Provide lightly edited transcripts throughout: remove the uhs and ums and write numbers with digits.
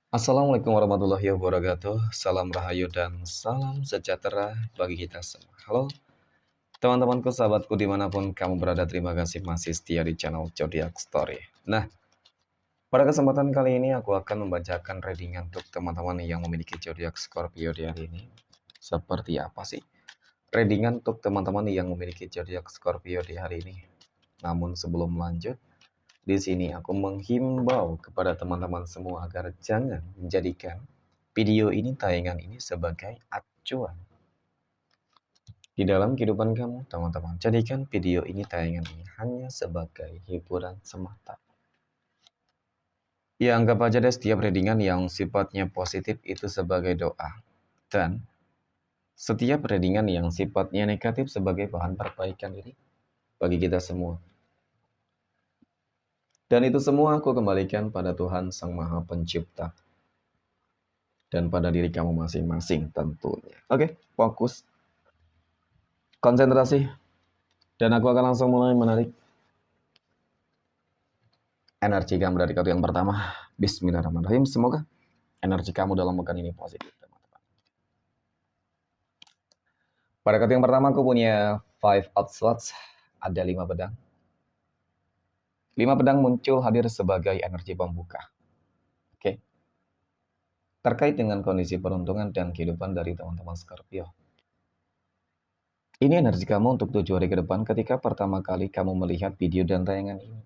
Assalamualaikum warahmatullahi wabarakatuh. Salam rahayu dan salam sejahtera bagi kita semua. Halo teman-temanku, sahabatku dimanapun kamu berada, terima kasih masih setia di channel Zodiac Story. Nah, pada kesempatan kali ini aku akan membacakan readingan untuk teman-teman yang memiliki zodiak Scorpio di hari ini. Seperti apa sih readingan untuk teman-teman yang memiliki zodiak Scorpio di hari ini? Namun sebelum lanjut, di sini aku menghimbau kepada teman-teman semua agar jangan menjadikan video ini, tayangan ini sebagai acuan di dalam kehidupan kamu, teman-teman. Jadikan video ini, tayangan ini hanya sebagai hiburan semata. Ya, anggap aja deh setiap readingan yang sifatnya positif itu sebagai doa. Dan setiap readingan yang sifatnya negatif sebagai bahan perbaikan diri bagi kita semua. Dan itu semua aku kembalikan pada Tuhan Sang Maha Pencipta. Dan pada diri kamu masing-masing tentunya. Oke, fokus. Konsentrasi. Dan aku akan langsung mulai menarik energi kamu dari kartu yang pertama. Bismillahirrahmanirrahim. Semoga energi kamu dalam pekan ini positif, teman-teman. Pada kartu yang pertama aku punya Five of Swords. Ada 5 pedang. 5 pedang muncul hadir sebagai energi pembuka. Oke. Terkait dengan kondisi peruntungan dan kehidupan dari teman-teman Scorpio. Ini energi kamu untuk 7 hari ke depan ketika pertama kali kamu melihat video dan tayangan ini.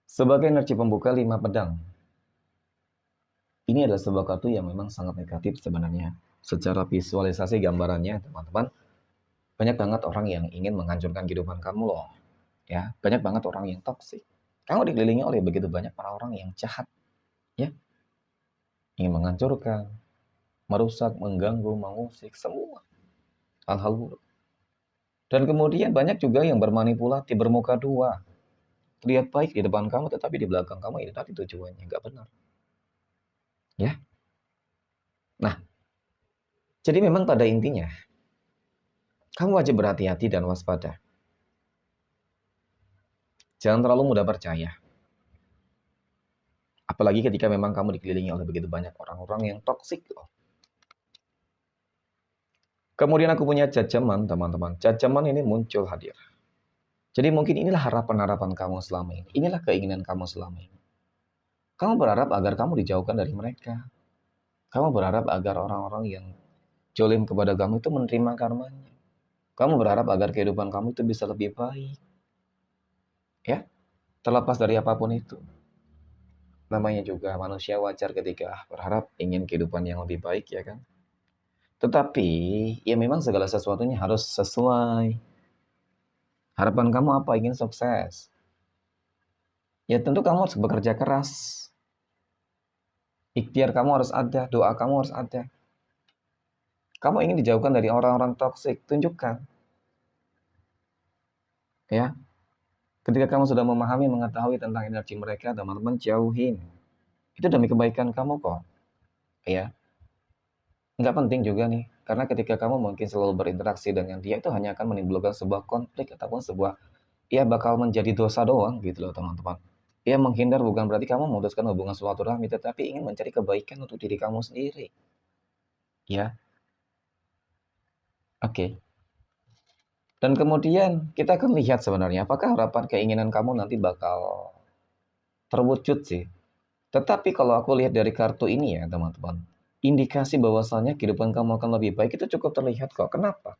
Sebagai energi pembuka 5 pedang. Ini adalah sebuah kartu yang memang sangat negatif sebenarnya. Secara visualisasi gambarannya, teman-teman, banyak banget orang yang ingin menghancurkan kehidupan kamu loh. Ya, banyak banget orang yang toksik. Kamu dikelilingi oleh begitu banyak orang-orang yang jahat. Ya, ingin menghancurkan, merusak, mengganggu, mengusik, semua hal-hal buruk. Dan kemudian banyak juga yang bermanipulasi, bermuka dua. Terlihat baik di depan kamu, tetapi di belakang kamu itu tadi tujuannya nggak benar. Ya. Nah, jadi memang pada intinya, kamu wajib berhati-hati dan waspada. Jangan terlalu mudah percaya. Apalagi ketika memang kamu dikelilingi oleh begitu banyak orang-orang yang toksik loh. Kemudian aku punya jajaman, teman-teman. Jajaman ini muncul hadir. Jadi mungkin inilah harapan-harapan kamu selama ini. Inilah keinginan kamu selama ini. Kamu berharap agar kamu dijauhkan dari mereka. Kamu berharap agar orang-orang yang jolim kepada kamu itu menerima karmanya. Kamu berharap agar kehidupan kamu itu bisa lebih baik. Ya, terlepas dari apapun itu. Namanya juga manusia, wajar ketika berharap ingin kehidupan yang lebih baik, ya kan? Tetapi, ya memang segala sesuatunya harus sesuai. Harapan kamu apa? Ingin sukses. Ya tentu kamu harus bekerja keras. Ikhtiar kamu harus ada, doa kamu harus ada. Kamu ingin dijauhkan dari orang-orang toksik, tunjukkan. Ya, ketika kamu sudah memahami, mengetahui tentang energi mereka, teman-teman jauhin. Itu demi kebaikan kamu kok. Ya, nggak penting juga nih. Karena ketika kamu mungkin selalu berinteraksi dengan dia, itu hanya akan menimbulkan sebuah konflik ataupun sebuah, ya bakal menjadi dosa doang gitu loh teman-teman. Ya, menghindar bukan berarti kamu memutuskan hubungan silaturahmi, tetapi ingin mencari kebaikan untuk diri kamu sendiri. Ya, oke. Dan kemudian kita akan lihat sebenarnya apakah harapan keinginan kamu nanti bakal terwujud sih. Tetapi kalau aku lihat dari kartu ini ya teman-teman, indikasi bahwasannya kehidupan kamu akan lebih baik itu cukup terlihat kok. Kenapa?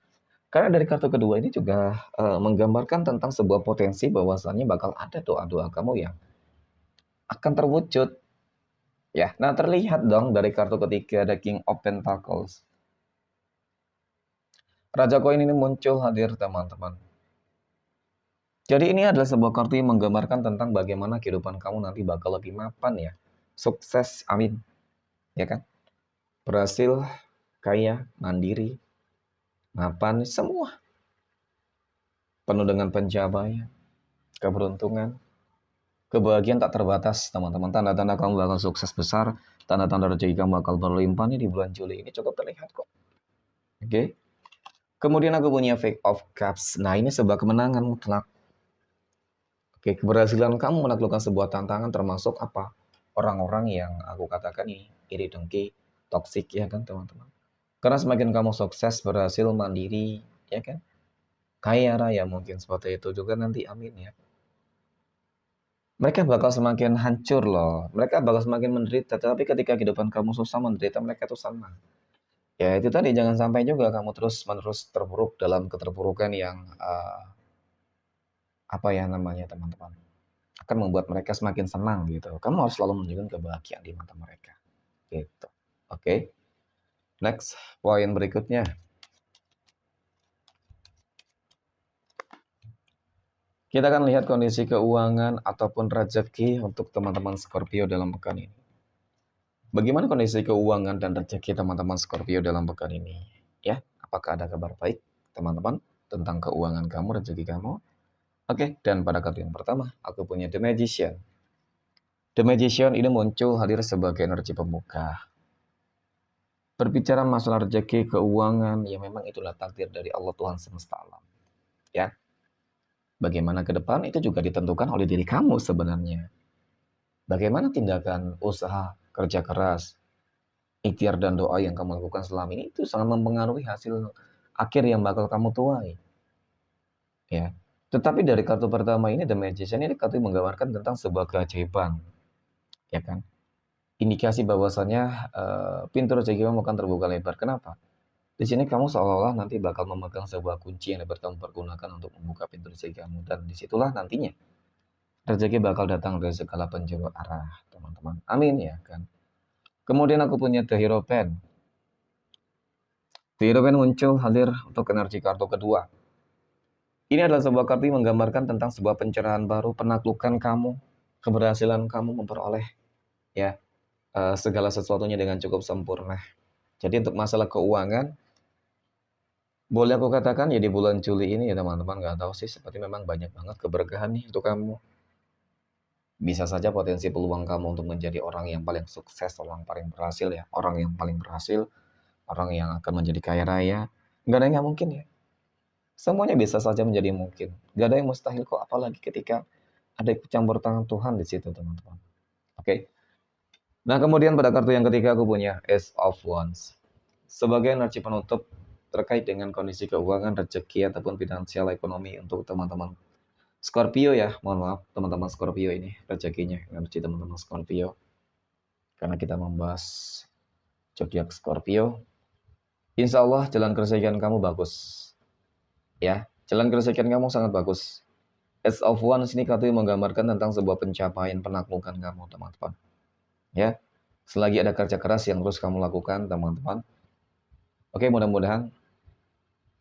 Karena dari kartu kedua ini juga menggambarkan tentang sebuah potensi bahwasannya bakal ada doa-doa kamu yang akan terwujud. Ya, nah terlihat dong dari kartu ketiga ada King of Pentacles. Raja koin ini muncul hadir teman-teman. Jadi ini adalah sebuah kartu yang menggambarkan tentang bagaimana kehidupan kamu nanti bakal lebih mapan ya. Sukses, amin. Ya kan? Berhasil, kaya, mandiri, mapan, semua. Penuh dengan pencapaian, keberuntungan, kebahagiaan tak terbatas, teman-teman. Tanda-tanda kamu bakal sukses besar, tanda-tanda rezeki kamu bakal berlimpah nih di bulan Juli ini cukup terlihat kok. Oke. Kemudian aku punya Fake of Cups. Nah, ini sebuah kemenangan mutlak. Oke, keberhasilan kamu menaklukkan sebuah tantangan termasuk apa? orang-orang yang aku katakan ini iri dengki, toksik ya kan teman-teman. Karena semakin kamu sukses, berhasil, mandiri, ya kan, kaya raya mungkin seperti itu juga nanti, amin ya. Mereka bakal semakin hancur loh. Mereka bakal semakin menderita. Tapi ketika kehidupan kamu susah menderita, mereka tuh senang. Ya itu tadi, jangan sampai juga kamu terus-menerus terpuruk dalam keterpurukan yang apa ya namanya teman-teman, akan membuat mereka semakin senang gitu. Kamu harus selalu menunjukkan kebahagiaan di mata mereka. Gitu. Oke. Next, poin berikutnya. Kita akan lihat kondisi keuangan ataupun rezeki untuk teman-teman Scorpio dalam pekan ini. Bagaimana kondisi keuangan dan rezeki teman-teman Scorpio dalam pekan ini? Ya, apakah ada kabar baik teman-teman tentang keuangan kamu, rezeki kamu? Oke, dan pada kartu yang pertama, aku punya The Magician. The Magician ini muncul hadir sebagai energi pembuka. Berbicara masalah rezeki, keuangan, ya memang itulah takdir dari Allah Tuhan semesta alam. Ya, bagaimana ke depan itu juga ditentukan oleh diri kamu sebenarnya. Bagaimana tindakan usaha, kerja keras, ikhtiar dan doa yang kamu lakukan selama ini itu sangat mempengaruhi hasil akhir yang bakal kamu tuai. Ya. Tetapi dari kartu pertama ini, The Magician ini kartu yang menggambarkan tentang sebuah keajaiban. Ya kan? Indikasi bahwasannya pintu rezeki kamu akan terbuka lebar. Kenapa? Di sini kamu seolah-olah nanti bakal memegang sebuah kunci yang dapat kamu pergunakan untuk membuka pintu rezeki kamu. Dan disitulah nantinya rezeki bakal datang dari segala penjuru arah, teman-teman. Amin ya kan. Kemudian aku punya The Hero Pen. The Hero Pen muncul hadir untuk energi kartu kedua. Ini adalah sebuah kartu yang menggambarkan tentang sebuah pencerahan baru, penaklukan kamu, keberhasilan kamu memperoleh ya segala sesuatunya dengan cukup sempurna. Jadi untuk masalah keuangan, boleh aku katakan ya di bulan Juli ini ya teman-teman, nggak tahu sih, seperti memang banyak banget keberkahan nih untuk kamu. Bisa saja potensi peluang kamu untuk menjadi orang yang paling sukses, orang paling berhasil ya, orang yang paling berhasil, orang yang akan menjadi kaya raya. Nggak ada yang nggak mungkin ya. Semuanya bisa saja menjadi mungkin. Nggak ada yang mustahil kok, apalagi ketika ada ikut campur tangan Tuhan di situ teman-teman. Oke. Nah kemudian pada kartu yang ketiga aku punya Ace of Wands. Sebagai energi penutup terkait dengan kondisi keuangan, rezeki ataupun finansial ekonomi untuk teman-teman Scorpio ya, mohon maaf teman-teman Scorpio ini rezekinya, energi teman-teman Scorpio. Karena kita membahas zodiak Scorpio, insya Allah jalan kerezekian kamu bagus. Ya, jalan kerezekian kamu sangat bagus. Ace of Wands ini kartu yang menggambarkan tentang sebuah pencapaian penaklukan kamu teman-teman. Ya, selagi ada kerja keras yang terus kamu lakukan teman-teman. Oke, mudah-mudahan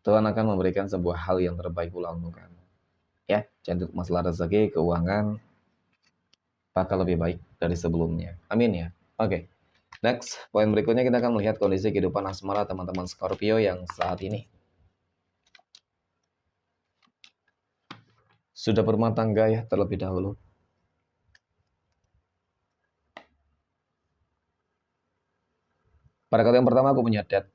Tuhan akan memberikan sebuah hal yang terbaik pula untuk kamu. Ya, jadi masalah rezeki, keuangan, bakal lebih baik dari sebelumnya. Amin ya. Oke. Next, poin berikutnya kita akan melihat kondisi kehidupan asmara teman-teman Scorpio yang saat ini. Sudah berumah tangga ya terlebih dahulu. Pada kali yang pertama aku punya Death.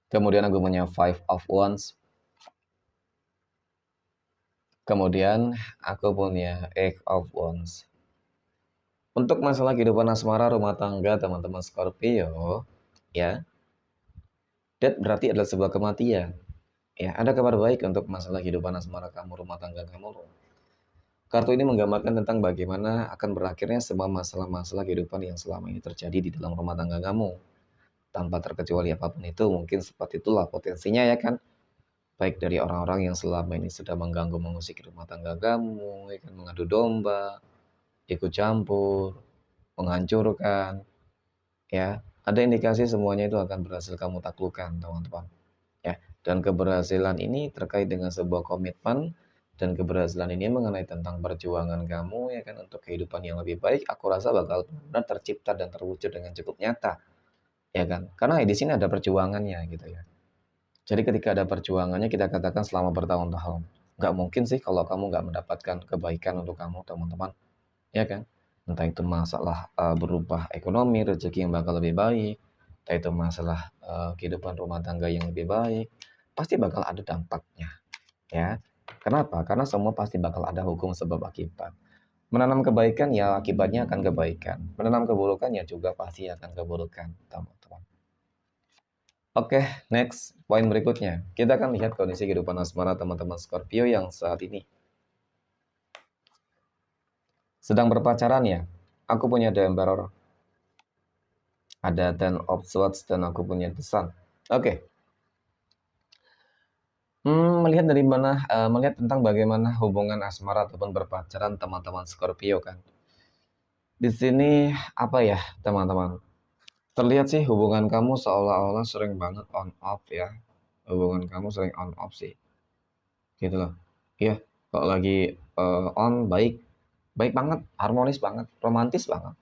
Kemudian aku punya Five of Wands. Kemudian aku punya Eight of Wands. Untuk masalah kehidupan asmara rumah tangga teman-teman Scorpio, ya, Death berarti adalah sebuah kematian. Ya, ada kabar baik untuk masalah kehidupan asmara kamu, rumah tangga kamu. Kartu ini menggambarkan tentang bagaimana akan berakhirnya semua masalah-masalah kehidupan yang selama ini terjadi di dalam rumah tangga kamu. Tanpa terkecuali apapun itu, mungkin seperti itulah potensinya ya kan. Baik dari orang-orang yang selama ini sudah mengganggu mengusik rumah tangga kamu, ya kan, mengadu domba, ikut campur, menghancurkan, ya. Ada indikasi semuanya itu akan berhasil kamu taklukkan, teman-teman. Ya, dan keberhasilan ini terkait dengan sebuah komitmen, dan keberhasilan ini mengenai tentang perjuangan kamu ya kan untuk kehidupan yang lebih baik. Aku rasa bakal benar tercipta dan terwujud dengan cukup nyata, ya kan? Karena di sini ada perjuangannya gitu ya. Jadi ketika ada perjuangannya kita katakan selama bertahun-tahun. Nggak mungkin sih kalau kamu nggak mendapatkan kebaikan untuk kamu teman-teman, ya kan? Entah itu masalah berubah ekonomi, rezeki yang bakal lebih baik, entah itu masalah kehidupan rumah tangga yang lebih baik, pasti bakal ada dampaknya, ya. Kenapa? Karena semua pasti bakal ada hukum sebab akibat. Menanam kebaikan ya akibatnya akan kebaikan. Menanam keburukan ya juga pasti akan keburukan, teman-teman. Oke, next. Poin berikutnya. Kita akan lihat kondisi kehidupan asmara teman-teman Scorpio yang saat ini sedang berpacaran ya. Aku punya The Emperor, ada Ten of Swords, dan aku punya The Sun. Oke. Melihat dari mana, melihat tentang bagaimana hubungan asmara ataupun berpacaran teman-teman Scorpio kan. Di sini apa ya, teman-teman? Terlihat sih hubungan kamu seolah-olah sering banget on off ya. Hubungan kamu sering on off sih. Gitu loh. Iya, kalau lagi on baik, baik banget, harmonis banget, romantis banget.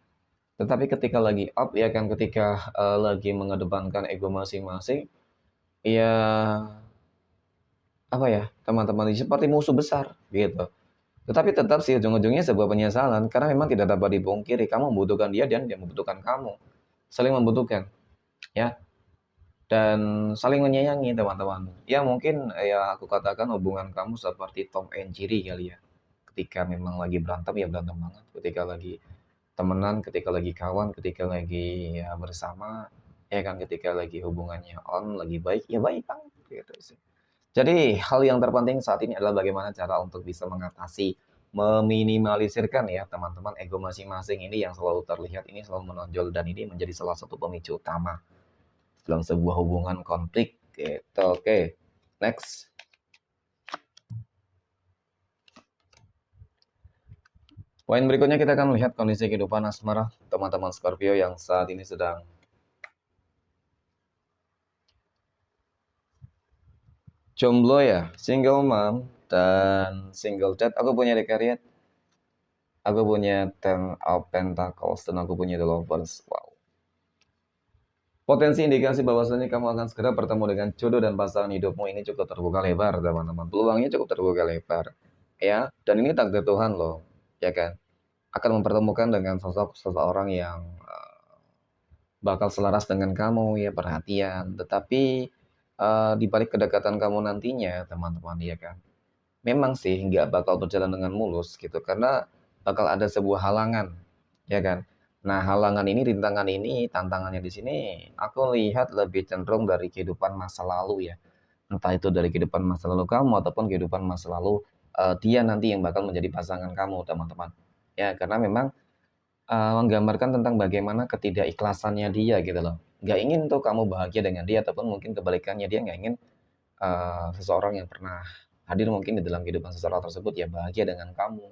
Tetapi ketika lagi up ya kan, ketika lagi mengedepankan ego masing-masing, ya apa ya, teman-teman seperti musuh besar gitu. Tetapi tetap sih ujung-ujungnya sebuah penyesalan karena memang tidak dapat dipungkiri kamu membutuhkan dia dan dia membutuhkan kamu. Saling membutuhkan ya, dan saling menyayangi teman-teman. Ya mungkin ya aku katakan hubungan kamu seperti Tom and Jerry kali ya. Ketika memang lagi berantem ya berantem banget. Ketika lagi temenan, ketika lagi kawan, ketika lagi ya bersama, ya kan ketika lagi hubungannya on, lagi baik, ya baik banget gitu sih. Jadi hal yang terpenting saat ini adalah bagaimana cara untuk bisa mengatasi, meminimalisirkan ya teman-teman ego masing-masing ini yang selalu terlihat ini selalu menonjol dan ini menjadi salah satu pemicu utama dalam sebuah hubungan konflik gitu. Oke, next. Poin berikutnya kita akan melihat kondisi kehidupan asmara teman-teman Scorpio yang saat ini sedang jomblo ya, single mom dan single dad. Aku punya The Chariot, aku punya Ten of Pentacles, dan aku punya The Lovers. Wow. Potensi indikasi bahwasanya kamu akan segera bertemu dengan jodoh dan pasangan hidupmu ini cukup terbuka lebar, teman-teman. Peluangnya cukup terbuka lebar. Ya, dan ini takdir Tuhan loh, ya kan? Akan mempertemukan dengan sosok seseorang yang bakal selaras dengan kamu, ya perhatian. Tetapi di balik kedekatan kamu nantinya, teman-teman, ya kan? Memang sih nggak bakal berjalan dengan mulus gitu, karena bakal ada sebuah halangan, ya kan? Nah, halangan ini, rintangan ini, tantangannya di sini, aku lihat lebih cenderung dari kehidupan masa lalu ya. Entah itu dari kehidupan masa lalu kamu ataupun kehidupan masa lalu dia nanti yang bakal menjadi pasangan kamu, teman-teman. Ya, karena memang menggambarkan tentang bagaimana ketidakikhlasannya dia gitu loh. Nggak ingin tuh kamu bahagia dengan dia ataupun mungkin kebalikannya dia nggak ingin seseorang yang pernah hadir mungkin di dalam kehidupan seseorang tersebut ya bahagia dengan kamu.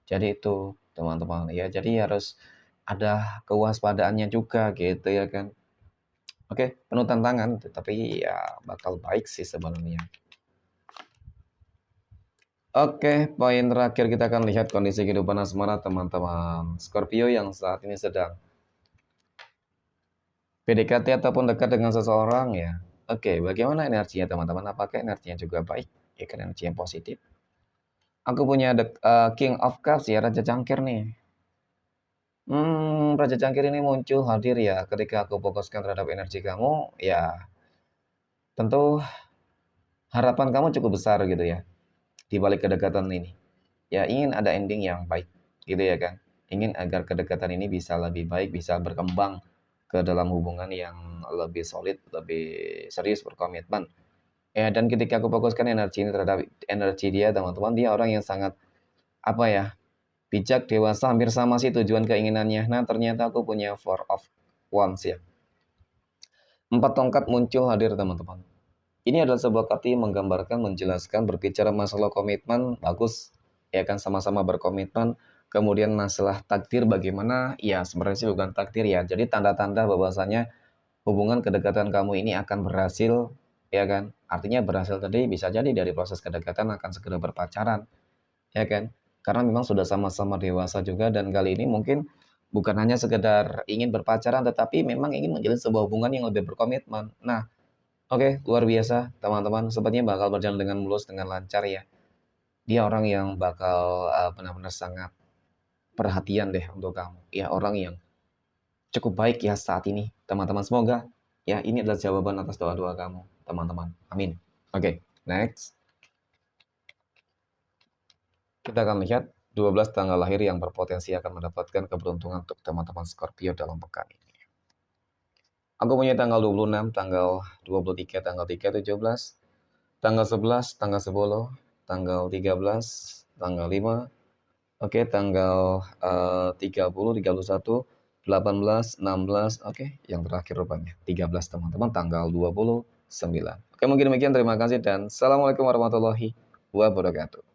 Jadi itu teman-teman ya. Jadi harus ada kewaspadaannya juga gitu ya kan. Oke, penuh tantangan tetapi ya bakal baik sih sebenarnya. Oke, poin terakhir kita akan lihat kondisi kehidupan asmara teman-teman Scorpio yang saat ini sedang PDKT ataupun dekat dengan seseorang ya. Oke, bagaimana energinya teman-teman? Apakah energinya juga baik? Ya kan energi yang positif. Aku punya King of Cups ya, Raja Cangkir nih. Raja Cangkir ini muncul hadir ya ketika aku fokuskan terhadap energi kamu, ya tentu harapan kamu cukup besar gitu ya di balik kedekatan ini. Ya ingin ada ending yang baik gitu ya kan. Ingin agar kedekatan ini bisa lebih baik, bisa berkembang ke dalam hubungan yang lebih solid, lebih serius, berkomitmen. Ya dan ketika aku fokuskan energi ini terhadap energi dia, teman-teman, dia orang yang sangat apa ya, bijak, dewasa, hampir sama sih tujuan keinginannya. Nah, ternyata aku punya Four of Wands ya. 4 tongkat muncul hadir, teman-teman. Ini adalah sebuah kartu yang menggambarkan, menjelaskan, berbicara masalah komitmen, bagus. Ya kan, sama-sama berkomitmen. Kemudian masalah takdir bagaimana? Ya, sebenarnya sih bukan takdir ya. Jadi tanda-tanda bahwasanya hubungan kedekatan kamu ini akan berhasil, ya kan? Artinya berhasil tadi bisa jadi dari proses kedekatan akan segera berpacaran, ya kan? Karena memang sudah sama-sama dewasa juga dan kali ini mungkin bukan hanya sekedar ingin berpacaran tetapi memang ingin menjalin sebuah hubungan yang lebih berkomitmen. Nah, oke, luar biasa teman-teman. Sepertinya bakal berjalan dengan mulus, dengan lancar ya. Dia orang yang bakal benar-benar sangat perhatian deh untuk kamu. Ya, orang yang cukup baik ya saat ini, teman-teman. Semoga ya ini adalah jawaban atas doa-doa kamu, teman-teman. Amin. Oke, next. Kita akan lihat 12 tanggal lahir yang berpotensi akan mendapatkan keberuntungan untuk teman-teman Scorpio dalam pekan ini. Aku punya tanggal 26, tanggal 23, tanggal 3, 17, tanggal 11, tanggal 10, tanggal 13, tanggal 5, oke, tanggal 30, 31, 18, 16, oke, yang terakhir rupanya 13 teman-teman, tanggal 29. Oke, mungkin demikian, terima kasih dan Assalamualaikum warahmatullahi wabarakatuh.